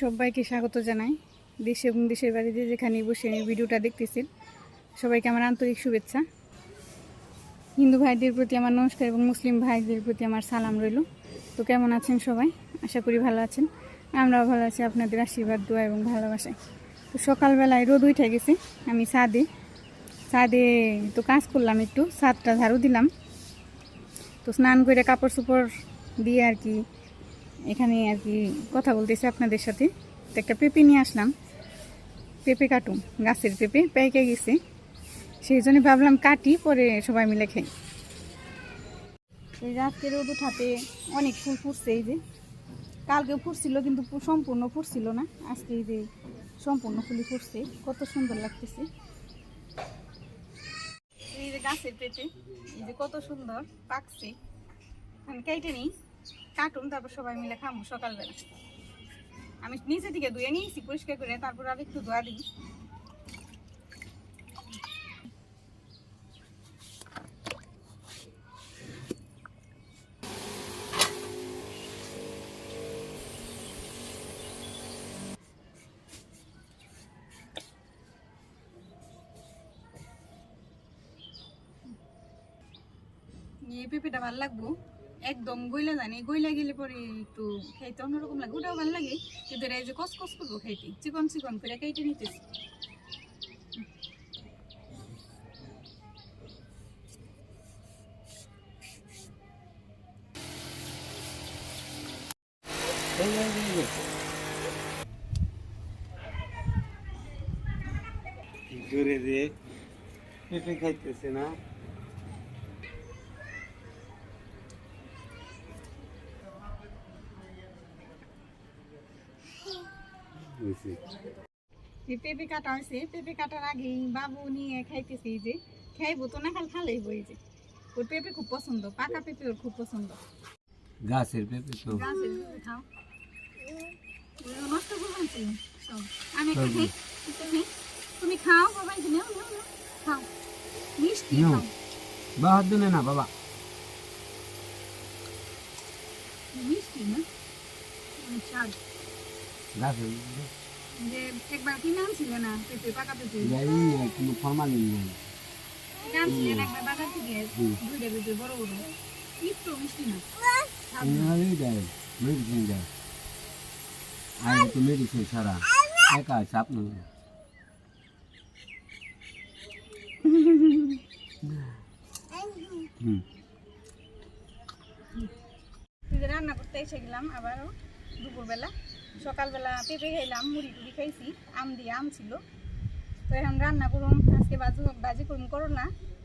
সবাইকে স্বাগত জানাই। দেশে এবং দেশের বাড়িতে যেখানে বসে ভিডিওটা দেখতেছেন সবাইকে আমার আন্তরিক শুভেচ্ছা। হিন্দু ভাইদের প্রতি আমার নমস্কার এবং মুসলিম ভাইদের প্রতি আমার সালাম রইল। তো কেমন আছেন সবাই? আশা করি ভালো আছেন। আমরাও ভালো আছি আপনাদের আশীর্বাদ, দোয়া এবং ভালোবাসায়। তো সকালবেলায় রোদ উঠে গেছে, আমি ছাদে তো কাজ করলাম, একটু ছাদটা ঝাড়ু দিলাম। তো স্নান করে কাপড় চোপড় দিয়ে আর কি এখানে আর কি কথা বলতেছি আপনাদের সাথে। তো একটা পেঁপে নিয়ে আসলাম, পেঁপে কাটুম, গাছের পেঁপে পেকে গেছে, সেই জন্য ভাবলাম কাটি, পরে সবাই মিলে খাই। এই রাতকে রোদ উঠাতে অনেক ফুল ফুটছে, এই যে কালকেও ফুটছিল কিন্তু সম্পূর্ণ ফুটছিল না, আজকে এই যে সম্পূর্ণ ফুলই ফুটছে, কত সুন্দর লাগতেছে। এই যে গাছের পেঁপে, এই যে কত সুন্দর পাকছে, আমি কেটে নিই, কাটুন, তারপর সবাই মিলে খাবো সকালবেলা। আমি নিচে থেকে ধুয়ে নিয়েছি পরিষ্কার করে, তারপর আর একটু ধোয়া দিই। এই পেঁপেটা ভালো লাগবো, একদম গইলা জানি, গইলা গেলে পরে একটু খাইতে অন্যরকম লাগে, ওটাও ভালো লাগে, কিন্তু এই যে কসকস করবো খাইতে, চিকন চিকন করে কেটে নিতেছি। জোরে দিয়ে পেঁপে খাইতেছে না। পেঁপে কাটা হয়েছে, পেঁপে কাটার আগেই বাবু নিয়ে খাইতেছে, এই যে খাইবো তো না, খালেই বই যে ওর পেঁপে খুব পছন্দ, পাকা পেঁপে ওর খুব পছন্দ। গাছের পেঁপে তো গাছের পেঁপে খাও, নষ্ট করবেন সব, আমি একটা খাই, তুমি খাও, বাবা নাও নাও নাও, খাও মিষ্টি খাও। বাহার দিনে না বাবা, মিষ্টি না অনেক স্বাদ। গাছের যে একবার কিনে আনছিলে না পেঁপে, পাকা পেঁপে কোনো ফরমালিন নেই। আনছিলেন একবার বাজার থেকে, দুইটা পেঁপে বড় বড়, একটু মিষ্টি না, মেডিসিন দেয়, আর তো মেডিসিন ছাড়া একা আছে আপনার। রান্না করতে এসে গেলাম আবারও দুপুরবেলা। সকালবেলা পেঁপে খাইলাম, মুড়ি টুড়ি খাইছি, আম দিয়ে, আম ছিল। তো এখন রান্না করুন, আজকে বাজি করুন,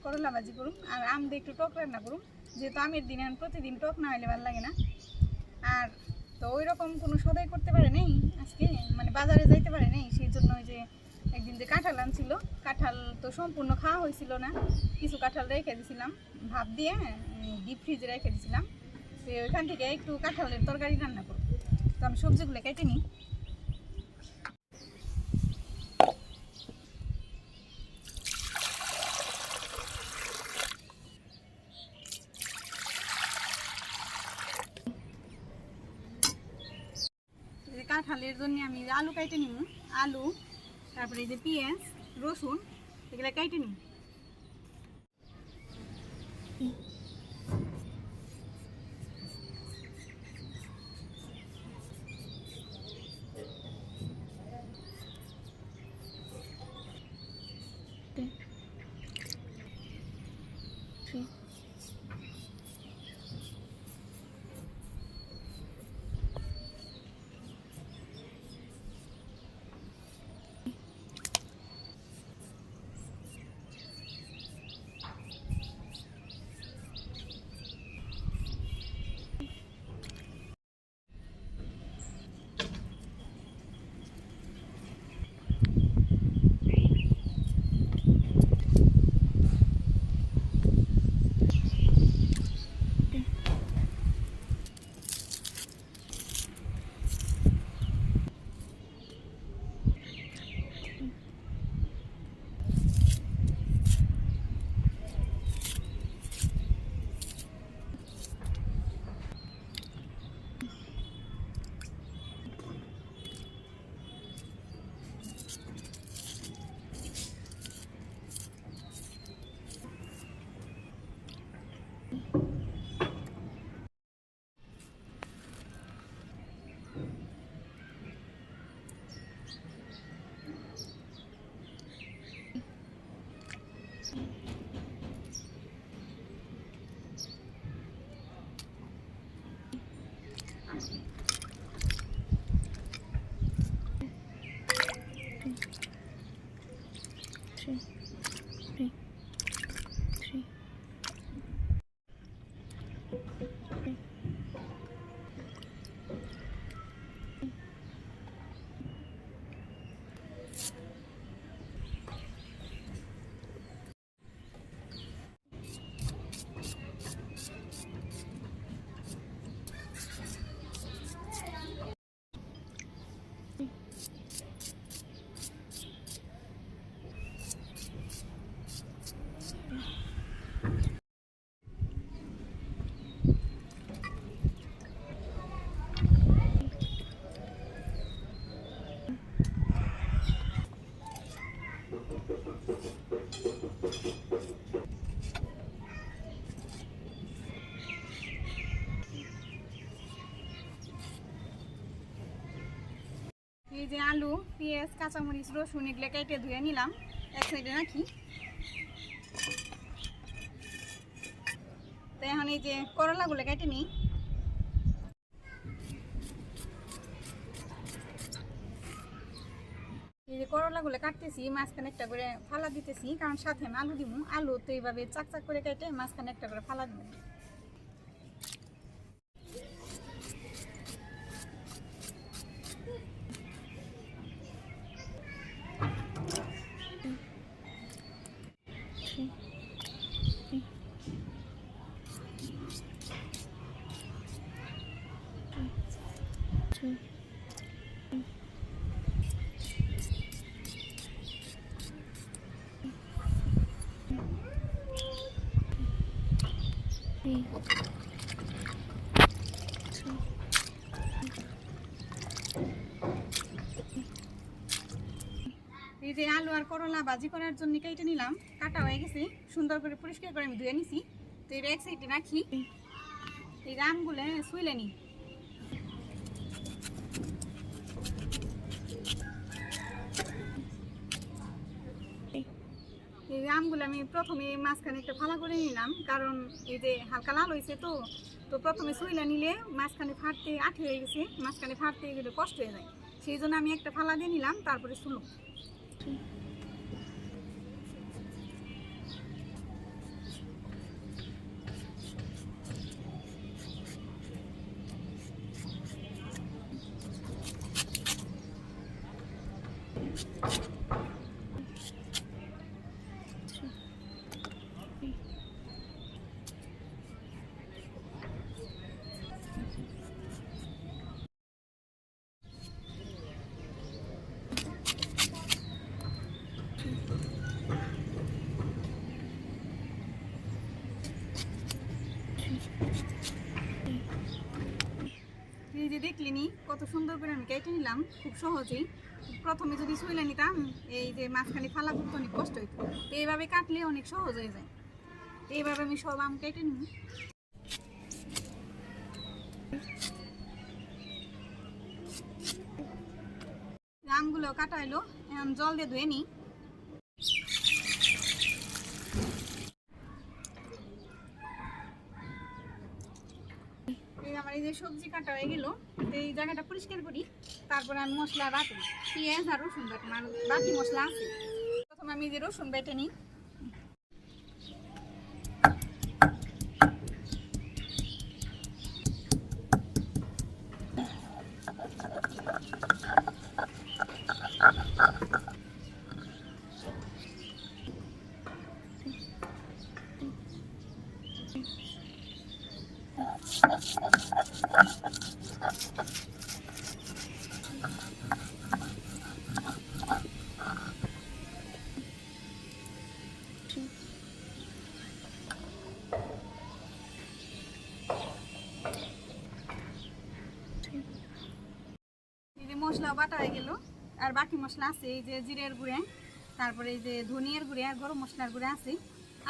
করলা বাজি করুন, আর আম দিয়ে একটু টক রান্না করুন, যেহেতু আমের দিন এখন প্রতিদিন টক না হলে ভালো লাগে না। আর তো ওই রকম কোনো সদাই করতে পারে নেই আজকে, মানে বাজারে যাইতে পারে নেই, সেই জন্য ওই যে একদিন যে কাঁঠাল আনছিল, কাঁঠাল তো সম্পূর্ণ খাওয়া হয়েছিল না, কিছু কাঁঠাল রেখে দিয়েছিলাম ভাপ দিয়ে, ডিপ ফ্রিজে রেখে দিয়েছিলাম। তো ওইখান থেকে একটু কাঁঠালের তরকারি রান্না করব। তো আমি সবজিগুলো কেটে নিই। কাঁঠালের জন্য আমি আলু কেটে নিব, আলু, তারপরে এই যে পেঁয়াজ, রসুন, এগুলো কেটে নিব। এই যে আলু, পেঁয়াজ, কাঁচামরিচ, রসুন এগুলো কেটে ধুয়ে নিলাম, এক সাইডে রাখি। তো এখন এই যে করলাগুলো কেটে নিই। এই যে করলাগুলো কাটতেছি, মাঝখানে একটা করে ফালা দিতেছি, কারণ সাথে আমি আলু দিব। আলু তো এইভাবে চাক চাক করে কেটে মাঝখানে একটা করে ফালা দিব। এই যে আলু আর করলা ভাজি করার জন্য কেটে নিলাম, কাটা হয়ে গেছে, সুন্দর করে পরিষ্কার করে আমি ধুয়ে নিছি। তো এটা এক সাইডে রাখি। এই আমগুলো শুইলে নি। এই আমগুলো আমি প্রথমে মাঝখানে একটা ফালা করে নিলাম, কারণ এই যে হালকা লাল হয়েছে। তো তো প্রথমে শুইলে নিলে মাঝখানে ফাটতে আঠে হয়ে গেছে, মাঝখানে ফাটতে গেলে কষ্ট হয়ে যায়। সেই জন্য আমি একটা ফালা দিয়ে নিলাম, তারপরে শুলো। এই যে দেখলেনি কত সুন্দর করে আমি কেটে নিলাম, খুব সহজেই। প্রথমে যদি শুইলে নিতাম, এই যে মাঝখানে ফালা করতে অনেক কষ্ট হইতো। তো এইভাবে কাটলে অনেক সহজ হয়ে যায়। এইভাবে আমি সব আম কেটে নিই। আমগুলো কাটা হলো, এখন জল দিয়ে ধুয়ে নিই। আমার এই যে সবজি কাটা হয়ে গেল, এই জায়গাটা পরিষ্কার করি, তারপরে আমি মশলা বাটি, পেঁয়াজ আর রসুন বাটবো, আর বাকি মশলা আছে। প্রথমে আমি যে রসুন বেটে নিই। মশলা বাটা হয়ে গেল, আর বাকি মশলা আছে, এই যে জিরের গুঁড়ে, তারপরে এই যে ধনিয়ার গুঁড়ে আর গরম মশলার গুঁড়ে আছে,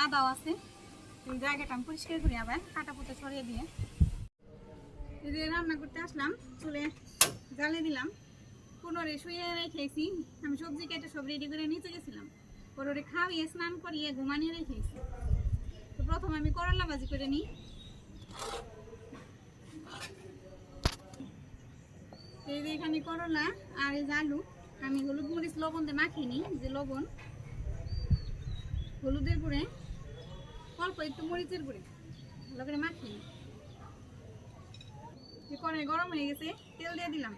আদাও আছে। তো এই জায়গাটা আমি পরিষ্কার করি আবার কাটা পোতা সরিয়ে দিয়ে এই যে রান্না করতে আসলাম চুলে জ্বালিয়ে দিলাম পুনরে শুয়ে রেখেছি আমি সবজি কেটে সব রেডি করে নিচে গেছিলাম পরে খাওয়িয়ে স্নান করিয়ে ঘুমানিয়ে রেখেছি তো প্রথম আমি করলা ভাজি করে নিই এই যে এখানে করলা আর এই যে আলু আমি হলুদ মরিচ লবণ দিয়ে মাখিয়ে নিই যে লবণ হলুদের গুঁড়ে অল্প একটু মরিচের গুঁড়ে ভালো করে মাখিয়ে নিই কড়াই গরম হয়ে গেছে তেল দিয়ে দিলাম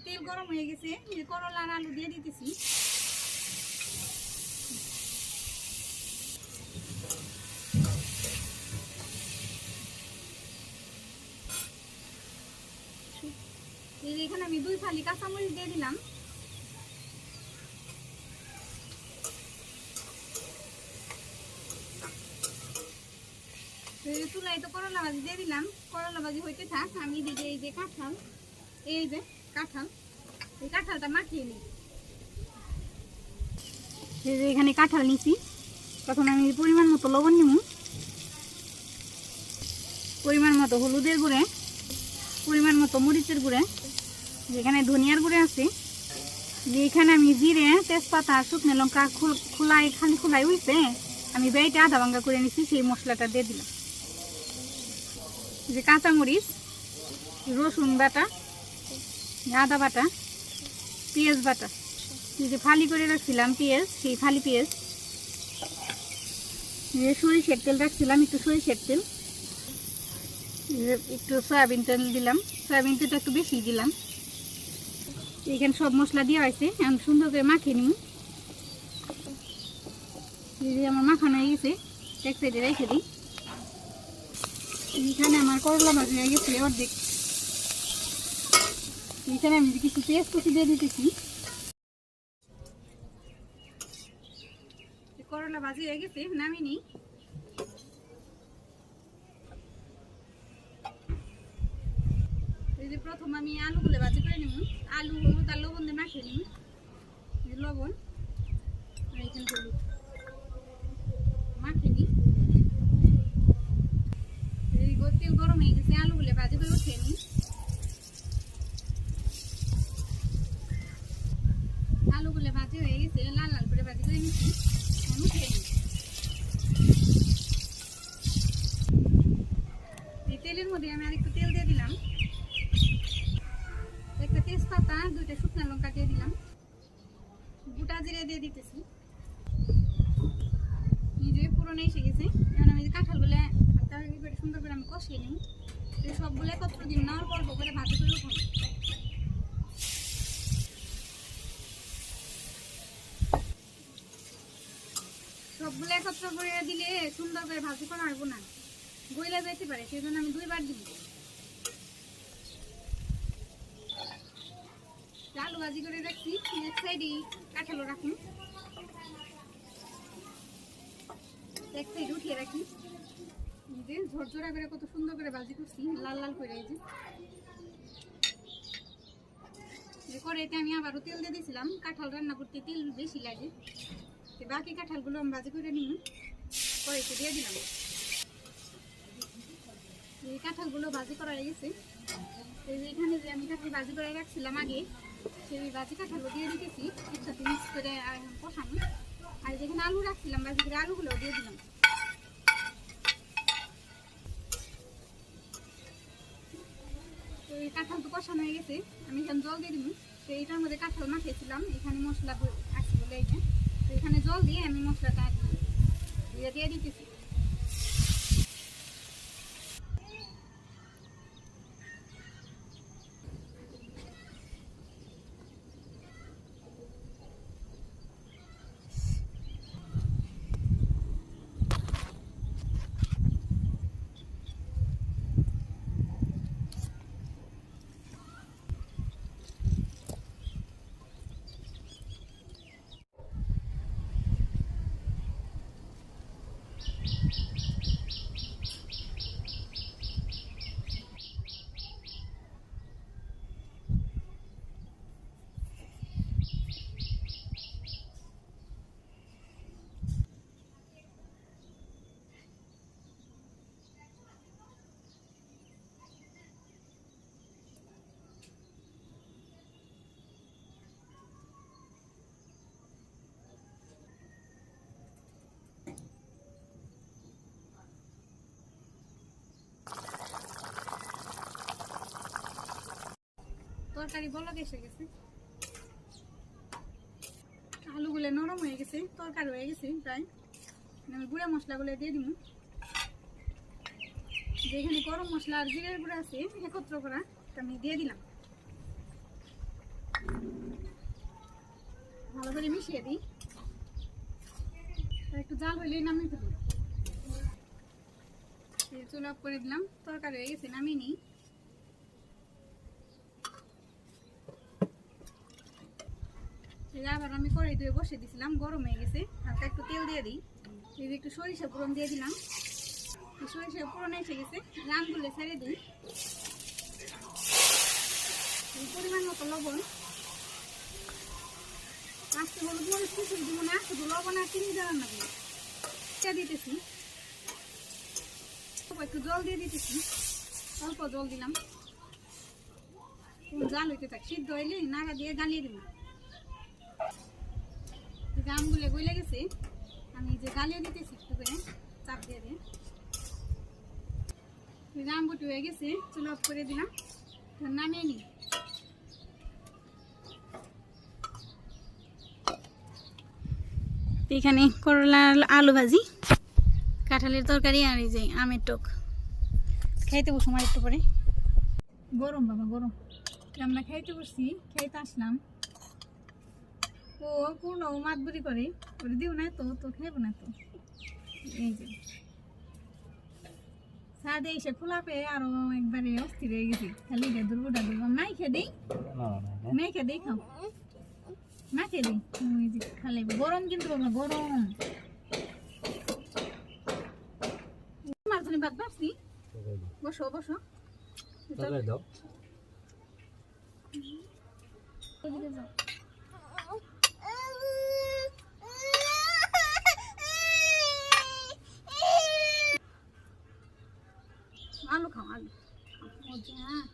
তেল গরম হয়ে গেছে করলা আর আলু দিয়ে দিতেছি এখানে আমি 2 ফালি কাঁচামরিচ দিয়ে দিলাম চুলাই তো করলা ভাজি দিয়ে দিলাম করলা ভাজি হইতে থাক আমি দিকে এই যে কাঁঠাল এই কাঁঠালটা মাখিয়ে নিই এই যে এখানে কাঁঠাল নিছি তখন আমি পরিমাণ মতো লবণ নিব পরিমাণ মতো হলুদের গুঁড়ে পরিমাণ মতো মরিচের গুঁড়ে যেখানে ধনিয়ার গুঁড়ে আছে এখানে আমি জিরে তেজপাতা শুকনো লঙ্কা খোলাই উইছে আমি বেটে আধা ভাঙ্গা করে নিছি সেই মশলাটা দিয়ে দিলাম যে কাঁচামরিচ রসুন বাটা আদা বাটা পেঁয়াজ বাটা যে ফালি করে রাখছিলাম পেঁয়াজ সেই ফালি পেঁয়াজ যে সরিষার তেল রাখছিলাম একটু সরিষার তেল একটু সয়াবিন তেল দিলাম সয়াবিন তেলটা একটু বেশি দিলাম এখানে সব মশলা দেওয়া হয়েছে আমি সুন্দর করে মাখিয়ে নিই আমার মাখানো হয়ে গেছে এক সাইডে রেখে দিই এখানে আমার করলা ভাজি হয়ে গেছে অর্ধেক এখানে আমি কিছু পেঁয়াজ কুচি দিয়ে দিতেছি করলা ভাজি হয়ে গেছে নামিয়ে নিই এই যে প্রথম আমি আলুগুলো ভাজি করে নিব আলু হলুদ আর লবণ দিয়ে মাখিয়ে নিব লবণ আর এখানে হলুদ মাখিয়ে নিই এই তেল গরম হয়ে গেছে আলুগুলো ভাজি করে উঠিয়ে নিই আলুগুলো ভাজি হয়ে গেছে লাল লাল করে ভাজি করে নিচ্ছি উঠিয়ে নিই এই তেলের মধ্যে আমি আর একটু তেল দিয়ে দিলাম একটা তেজপাতা 2টা শুকনো লঙ্কা দিয়ে দিলাম গোটা জিরে দিয়ে দিতেছি নিজে পুরনো এসে গেছে এখন আমি কাঁঠালগুলো হালকা করে সুন্দর করে আমি কষিয়ে নিই সবগুলো একত্র দিন না অল্প অল্প করে ভাজি করে উঠানো সবগুলো একত্র করে দিলে সুন্দর করে ভাজি করা আসবো না গইলা যেতে পারে সেই জন্য আমি 2 বার দিব আলু ভাজি করে রাখছি এক সাইডে কাঁঠালও রাখুন এক সাইড উঠিয়ে রাখি যে ঝরঝরা করে কত সুন্দর করে ভাজি করছি লাল লাল করে এই যে কড়াইতে আমি আবারও তেল দিয়ে দিয়েছিলাম কাঁঠাল রান্না করতে তেল বেশি লাগে বাকি কাঁঠালগুলো আমি ভাজি করে নিই কড়াইতে দিয়ে দিলাম এই কাঁঠালগুলো ভাজি করা হয়ে গেছে এখানে যে আমি কাঁঠাল ভাজি করে রাখছিলাম আগে সেই ভাজি কাঁঠালও দিয়ে দিতেছি একসাথে মিক্স করে কষানো আর যেখানে আলু রাখছিলাম ভাজি করে আলুগুলো দিয়ে দিলাম তো এই কাঁঠাল তো কষানো হয়ে গেছে আমি এখানে জল দিয়ে দিব তো এইটার মধ্যে কাঁঠাল মাখিয়েছিলাম এখানে মশলা আছে বলে এই যে তো এখানে জল দিয়ে আমি মশলাটা দিয়ে দিতেছি তরকারি বলক এসে গেছে, আলুগুলো নরম হয়ে গেছে, তরকারি হয়ে গেছে প্রায়। আমি গুঁড়া মশলাগুলো দিয়ে দিব, যেখানে গরম মশলা আর জিরের গুঁড়া আছে একত্র করা আমি দিয়ে দিলাম। ভালো করে মিশিয়ে দিই, একটু জাল হইলেই নামিয়ে ফেলবো। চুলা অফ করে দিলাম, তরকারি হয়ে গেছে, নামিয়ে নিই। আবার আমি কড়াই ধুয়ে বসে দিয়েছিলাম, গরম হয়ে গেছে, হালকা একটু তেল দিয়ে দিই। একটু সরিষা ফোড়ন দিয়ে দিলাম, সরিষা ফোড়ন এসে গেছে, রামগুলো ছেড়ে দিই। পরিমাণ মতো লবণ, আজকে হলুদ মরিচ কিছুই দিব না, শুধু লবণ আর চিনি দেওয়ার না দিতেছি। একটু জল দিয়ে দিতেছি, অল্প জল দিলাম, জাল হইতে থাক, সিদ্ধ হইলে নাড়া দিয়ে গালিয়ে দিলাম। আমগুলো গলে গেছে, আমি যে গালিয়ে দিতেছি একটু করে চাপ দিয়ে দিয়ে। আম বুটি হয়ে গেছে, চুলা অফ করে দিলাম, নামিয়ে নিই। এখানে করলা আলু ভাজি, কাঁঠালের তরকারি আর এই যে আমের টক। খাইতে বসুম আর একটু পরে। গরম বাবা গরম, আমরা খাইতে বসছি, খাইতে আসলাম। ও পূর্ণ মাতবুরি করে, ওরে দিও না তো, তো খাইব না তো। এই যে সাদে এসে খোলা পেয়ে আরো একবারে অস্থির হয়ে গেছি, খালি দুর্বটা দুর্ব নাই খেয়ে দিই, নাই খেয়ে দিই, খাও না খেয়ে দিই। খালি গরম, কিন্তু বাবা গরম। মার জন্য ভাত বাড়ছি, বসো বসো। দাও আলু খাও, আলু হ্যাঁ।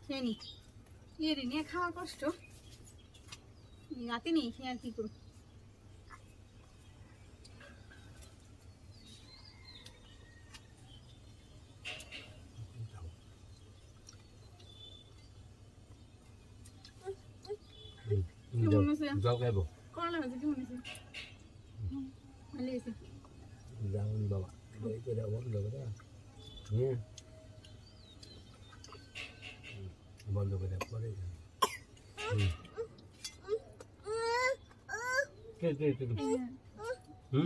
খেয়ে নি, এরে নিয়ে খাওয়া কষ্ট, রাতে নেই খেয়ে আর কি করব। কেমন আছে যাও খাইব করলা ভাজি? কেমন আছে? ভালো আছে। যাও বাবা, এই করে বন্ধ করে হ্যাঁ, বন্ধ করে পরে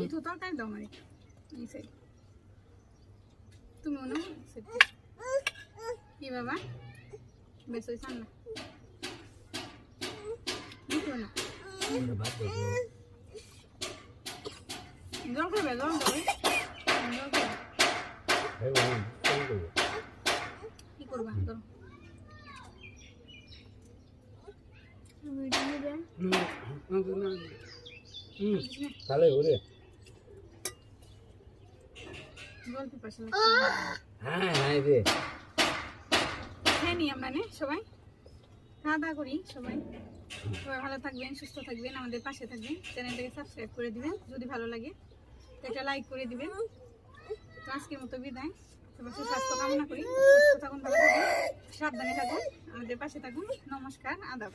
এই তো তরকারি দাও মানে এই সাইড, তুমি মনে কি বাবা বেশ হয়েছে না, না জল করবে, জল করবে, কি করবা ধরো। তাহলে ওরে জল পিপাসা হ্যাঁ হ্যাঁ রে খেয়ে নিই আমরা সবাই, খাওয়া দাওয়া করি সবাই। সবাই ভালো থাকবেন, সুস্থ থাকবেন, আমাদের পাশে থাকবেন, চ্যানেলটাকে সাবস্ক্রাইব করে দিবেন যদি ভালো লাগে, একটা লাইক করে দিবেন। তো আজকের মতো বিদায়, সবার সুস্বাস্থ্য কামনা করি, সুস্থ থাকুন, ভালো থাকুন, সাবধানে থাকুন, আমাদের পাশে থাকুন। নমস্কার, আদাব।